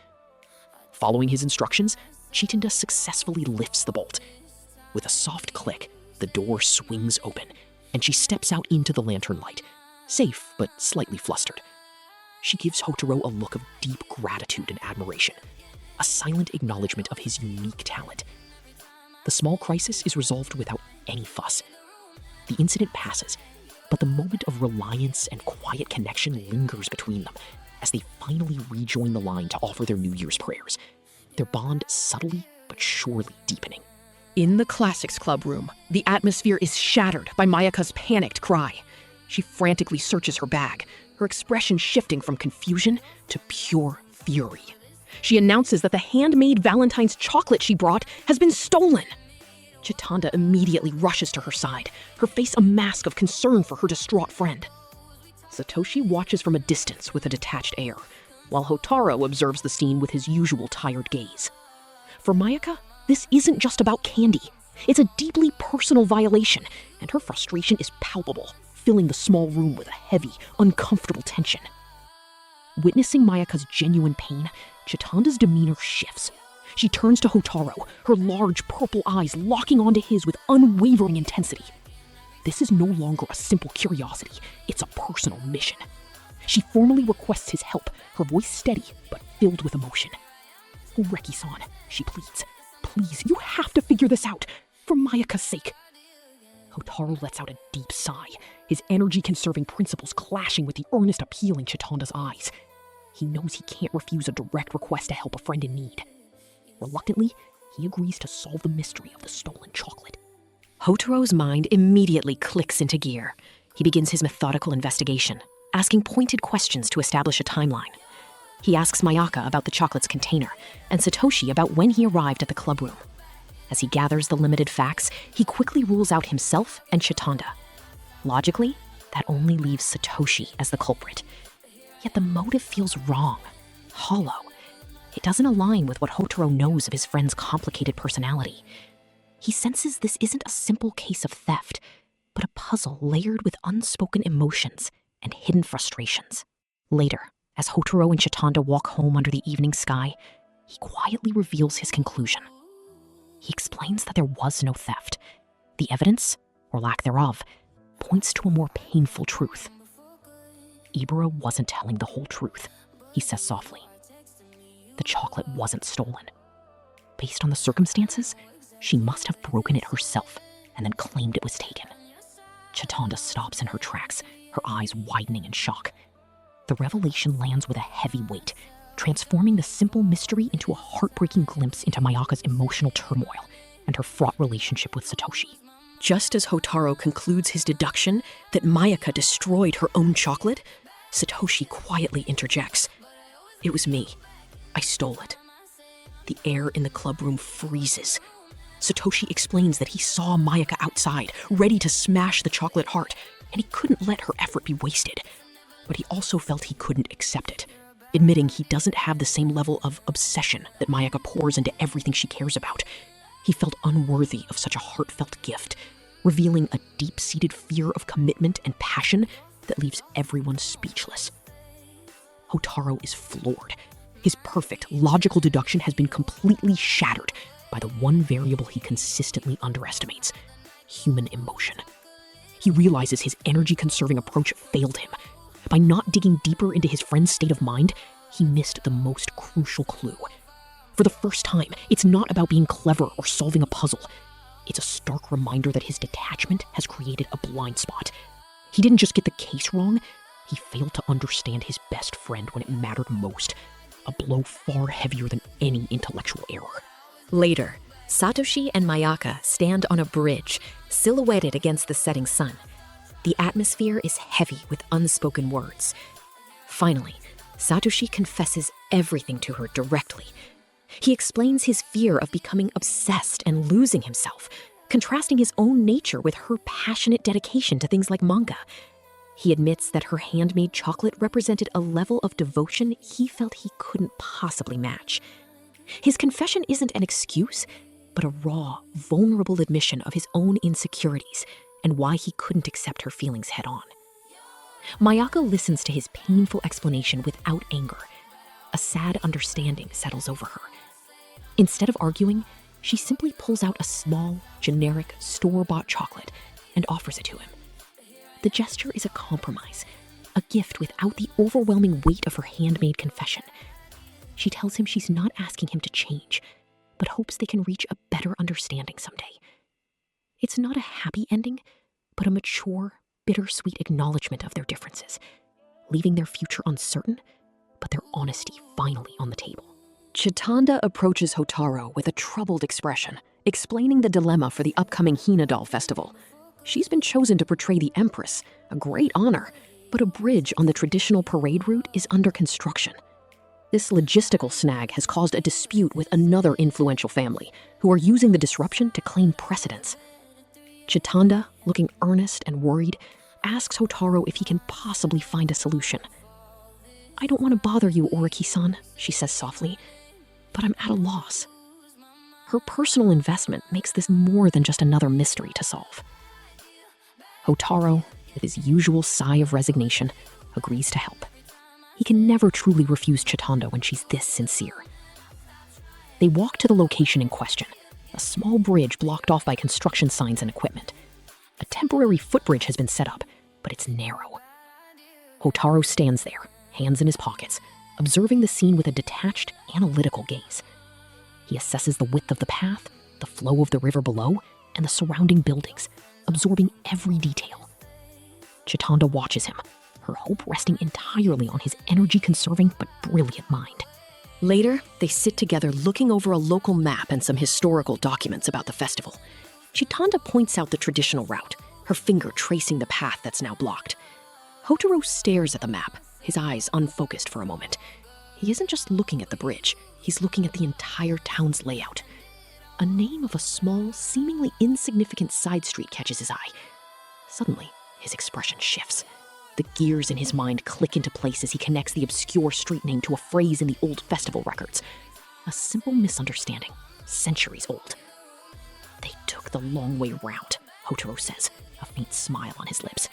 Speaker 1: Following his instructions, Chitanda successfully lifts the bolt. With a soft click, the door swings open, and she steps out into the lantern light, safe but slightly flustered. She gives Houtarou a look of deep gratitude and admiration, a silent acknowledgement of his unique talent. The small crisis is resolved without any fuss. The incident passes, but the moment of reliance and quiet connection lingers between them as they finally rejoin the line to offer their New Year's prayers, their bond subtly but surely deepening. In the Classics Club room, the atmosphere is shattered by Mayaka's panicked cry. She frantically searches her bag, her expression shifting from confusion to pure fury. She announces that the handmade Valentine's chocolate she brought has been stolen. Chitanda immediately rushes to her side, her face a mask of concern for her distraught friend. Satoshi watches from a distance with a detached air, while Houtarou observes the scene with his usual tired gaze. For Mayaka, this isn't just about candy. It's a deeply personal violation, and her frustration is palpable, filling the small room with a heavy, uncomfortable tension. Witnessing Mayaka's genuine pain, Chitanda's demeanor shifts. She turns to Houtarou, her large purple eyes locking onto his with unwavering intensity. This is no longer a simple curiosity, it's a personal mission. She formally requests his help, her voice steady but filled with emotion. "Oreki-san," she pleads. "Please, you have to figure this out, for Mayaka's sake." Houtarou lets out a deep sigh, his energy-conserving principles clashing with the earnest appeal in Chitanda's eyes. He knows he can't refuse a direct request to help a friend in need. Reluctantly, he agrees to solve the mystery of the stolen chocolate. Hotarou's mind immediately clicks into gear. He begins his methodical investigation, asking pointed questions to establish a timeline. He asks Mayaka about the chocolate's container, and Satoshi about when he arrived at the club room. As he gathers the limited facts, he quickly rules out himself and Chitanda. Logically, that only leaves Satoshi as the culprit. Yet the motive feels wrong, hollow. It doesn't align with what Houtarou knows of his friend's complicated personality. He senses this isn't a simple case of theft, but a puzzle layered with unspoken emotions and hidden frustrations. Later, as Houtarou and Chitanda walk home under the evening sky, he quietly reveals his conclusion. He explains that there was no theft. The evidence, or lack thereof, points to a more painful truth. Ibura wasn't telling the whole truth, he says softly. The chocolate wasn't stolen. Based on the circumstances, she must have broken it herself and then claimed it was taken. Chitanda stops in her tracks, her eyes widening in shock. The revelation lands with a heavy weight, transforming the simple mystery into a heartbreaking glimpse into Mayaka's emotional turmoil and her fraught relationship with Satoshi. Just as Houtarou concludes his deduction that Mayaka destroyed her own chocolate, Satoshi quietly interjects. "It was me. I stole it." The air in the club room freezes. Satoshi explains that he saw Mayaka outside, ready to smash the chocolate heart, and he couldn't let her effort be wasted. But he also felt he couldn't accept it, admitting he doesn't have the same level of obsession that Mayaka pours into everything she cares about. He felt unworthy of such a heartfelt gift, revealing a deep-seated fear of commitment and passion that leaves everyone speechless. Houtarou is floored. His perfect, logical deduction has been completely shattered by the one variable he consistently underestimates: human emotion. He realizes his energy-conserving approach failed him. By not digging deeper into his friend's state of mind, he missed the most crucial clue. For the first time, it's not about being clever or solving a puzzle. It's a stark reminder that his detachment has created a blind spot. He didn't just get the case wrong, he failed to understand his best friend when it mattered most. A blow far heavier than any intellectual error.
Speaker 2: Later, Satoshi and Mayaka stand on a bridge, silhouetted against the setting sun. The atmosphere is heavy with unspoken words. Finally, Satoshi confesses everything to her directly. He explains his fear of becoming obsessed and losing himself, contrasting his own nature with her passionate dedication to things like manga. He admits that her handmade chocolate represented a level of devotion he felt he couldn't possibly match. His confession isn't an excuse, but a raw, vulnerable admission of his own insecurities and why he couldn't accept her feelings head-on. Mayaka listens to his painful explanation without anger. A sad understanding settles over her. Instead of arguing, she simply pulls out a small, generic, store-bought chocolate and offers it to him. The gesture is a compromise, a gift without the overwhelming weight of her handmade confession. She tells him she's not asking him to change, but hopes they can reach a better understanding someday. It's not a happy ending, but a mature, bittersweet acknowledgement of their differences, leaving their future uncertain, but their honesty finally on the table. Chitanda approaches Houtarou with a troubled expression, explaining the dilemma for the upcoming Hinadal festival. She's been chosen to portray the Empress, a great honor, but a bridge on the traditional parade route is under construction. This logistical snag has caused a dispute with another influential family, who are using the disruption to claim precedence. Chitanda, looking earnest and worried, asks Houtarou if he can possibly find a solution. "I don't want to bother you, Oreki-san," she says softly, "but I'm at a loss." Her personal investment makes this more than just another mystery to solve. Houtarou, with his usual sigh of resignation, agrees to help. He can never truly refuse Chitanda when she's this sincere. They walk to the location in question, a small bridge blocked off by construction signs and equipment. A temporary footbridge has been set up, but it's narrow. Houtarou stands there, hands in his pockets, observing the scene with a detached, analytical gaze. He assesses the width of the path, the flow of the river below, and the surrounding buildings, absorbing every detail. Chitanda watches him, her hope resting entirely on his energy-conserving but brilliant mind. Later, they sit together looking over a local map and some historical documents about the festival. Chitanda points out the traditional route, her finger tracing the path that's now blocked. Houtarou stares at the map, his eyes unfocused for a moment. He isn't just looking at the bridge, he's looking at the entire town's layout. A name of a small, seemingly insignificant side street catches his eye. Suddenly, his expression shifts. The gears in his mind click into place as he connects the obscure street name to a phrase in the old festival records. A simple misunderstanding, centuries old. "They took the long way round," Houtarou says, a faint smile on his lips.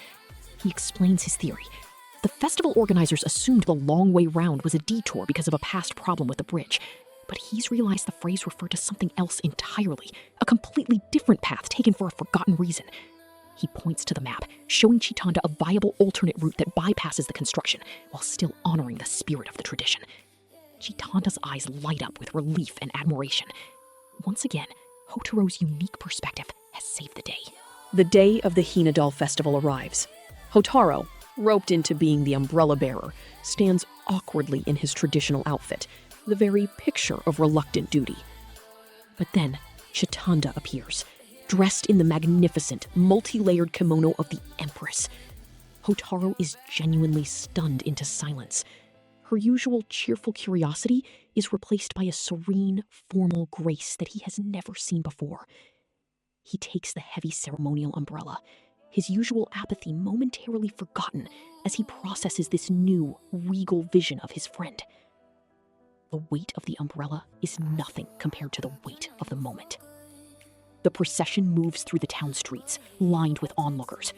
Speaker 2: He explains his theory. The festival organizers assumed the long way round was a detour because of a past problem with the bridge, but he's realized the phrase referred to something else entirely, a completely different path taken for a forgotten reason. He points to the map, showing Chitanda a viable alternate route that bypasses the construction while still honoring the spirit of the tradition. Chitanda's eyes light up with relief and admiration. Once again, Hotarou's unique perspective has saved the day. The day of the Hinadal festival arrives. Houtarou, roped into being the umbrella bearer, stands awkwardly in his traditional outfit, the very picture of reluctant duty. But then, Chitanda appears, dressed in the magnificent, multi-layered kimono of the Empress. Houtarou is genuinely stunned into silence. Her usual cheerful curiosity
Speaker 1: is replaced by a serene, formal grace that he has never seen before. He takes the heavy ceremonial umbrella, his usual apathy momentarily forgotten as he processes this new, regal vision of his friend. The weight of the umbrella is nothing compared to the weight of the moment. The procession moves through the town streets, lined with onlookers.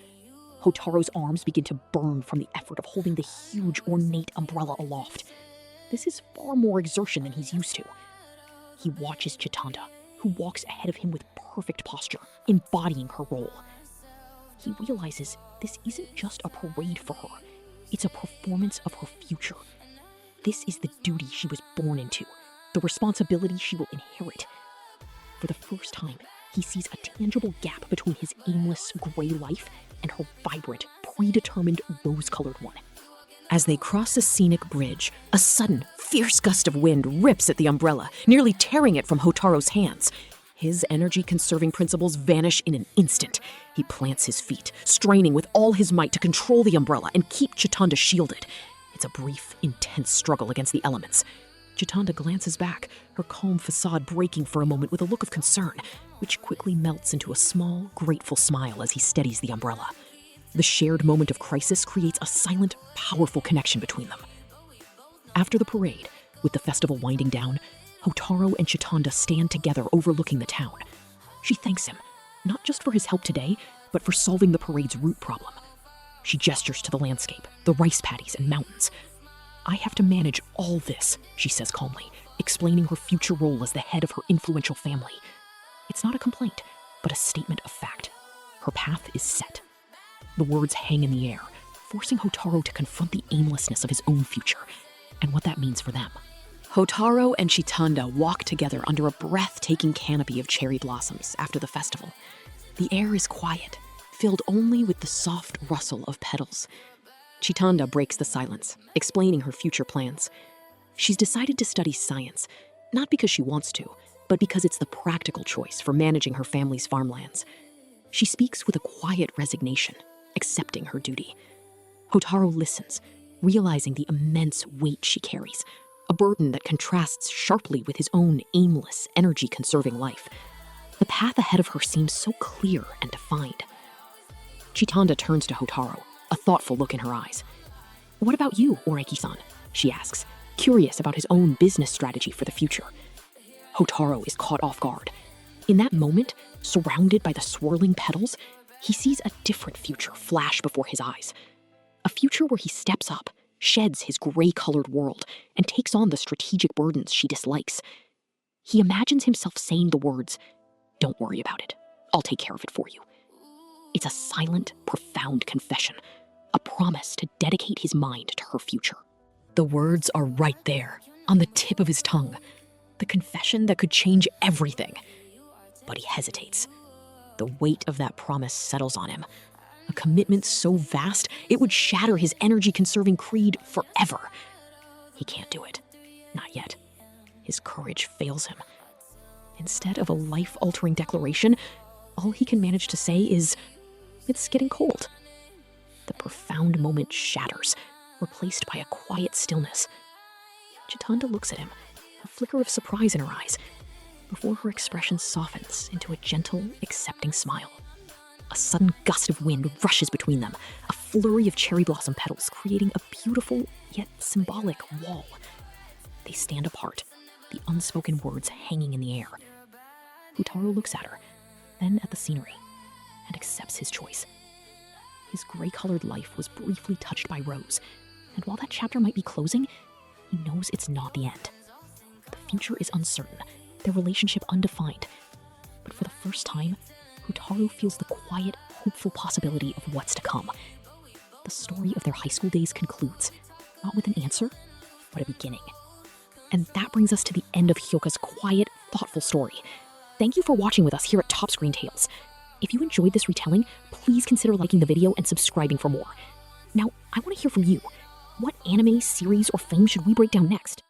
Speaker 1: Houtarou's arms begin to burn from the effort of holding the huge, ornate umbrella aloft. This is far more exertion than he's used to. He watches Chitanda, who walks ahead of him with perfect posture, embodying her role. He realizes this isn't just a parade for her, it's a performance of her future. This is the duty she was born into, the responsibility she will inherit. For the first time, he sees a tangible gap between his aimless, gray life and her vibrant, predetermined, rose-colored one. As they cross a scenic bridge, a sudden, fierce gust of wind rips at the umbrella, nearly tearing it from Houtarou's hands. His energy-conserving principles vanish in an instant. He plants his feet, straining with all his might to control the umbrella and keep Chitanda shielded. It's a brief, intense struggle against the elements. Chitanda glances back, her calm facade breaking for a moment with a look of concern, which quickly melts into a small, grateful smile as he steadies the umbrella. The shared moment of crisis creates a silent, powerful connection between them. After the parade, with the festival winding down, Houtarou and Chitanda stand together overlooking the town. She thanks him, not just for his help today, but for solving the parade's root problem. She gestures to the landscape, the rice paddies and mountains. "I have to manage all this," she says calmly, explaining her future role as the head of her influential family. It's not a complaint, but a statement of fact. Her path is set. The words hang in the air, forcing Houtarou to confront the aimlessness of his own future and what that means for them. Houtarou and Chitanda walk together under a breathtaking canopy of cherry blossoms after the festival. The air is quiet, filled only with the soft rustle of petals. Chitanda breaks the silence, explaining her future plans. She's decided to study science, not because she wants to, but because it's the practical choice for managing her family's farmlands. She speaks with a quiet resignation, accepting her duty. Houtarou listens, realizing the immense weight she carries, a burden that contrasts sharply with his own aimless, energy-conserving life. The path ahead of her seems so clear and defined. Chitanda turns to Houtarou, a thoughtful look in her eyes. "What about you, Oreki-san?" she asks, curious about his own business strategy for the future. Houtarou is caught off guard. In that moment, surrounded by the swirling petals, he sees a different future flash before his eyes. A future where he steps up, sheds his gray-colored world, and takes on the strategic burdens she dislikes. He imagines himself saying the words, "Don't worry about it. I'll take care of it for you." It's a silent, profound confession, a promise to dedicate his mind to her future. The words are right there, on the tip of his tongue. The confession that could change everything. But he hesitates. The weight of that promise settles on him. A commitment so vast, it would shatter his energy-conserving creed forever. He can't do it. Not yet. His courage fails him. Instead of a life-altering declaration, all he can manage to say is, "It's getting cold." The profound moment shatters, replaced by a quiet stillness. Chitanda looks at him, a flicker of surprise in her eyes, before her expression softens into a gentle, accepting smile. A sudden gust of wind rushes between them, a flurry of cherry blossom petals creating a beautiful yet symbolic wall. They stand apart, the unspoken words hanging in the air. Houtarou looks at her, then at the scenery, and accepts his choice. His gray-colored life was briefly touched by rose, and while that chapter might be closing, he knows it's not the end. The future is uncertain, their relationship undefined, but for the first time, Houtarou feels the quiet, hopeful possibility of what's to come. The story of their high school days concludes, not with an answer, but a beginning. And that brings us to the end of Hyouka's quiet, thoughtful story. Thank you for watching with us here at Top Screen Tales. If you enjoyed this retelling, please consider liking the video and subscribing for more. Now, I want to hear from you. What anime, series, or film should we break down next?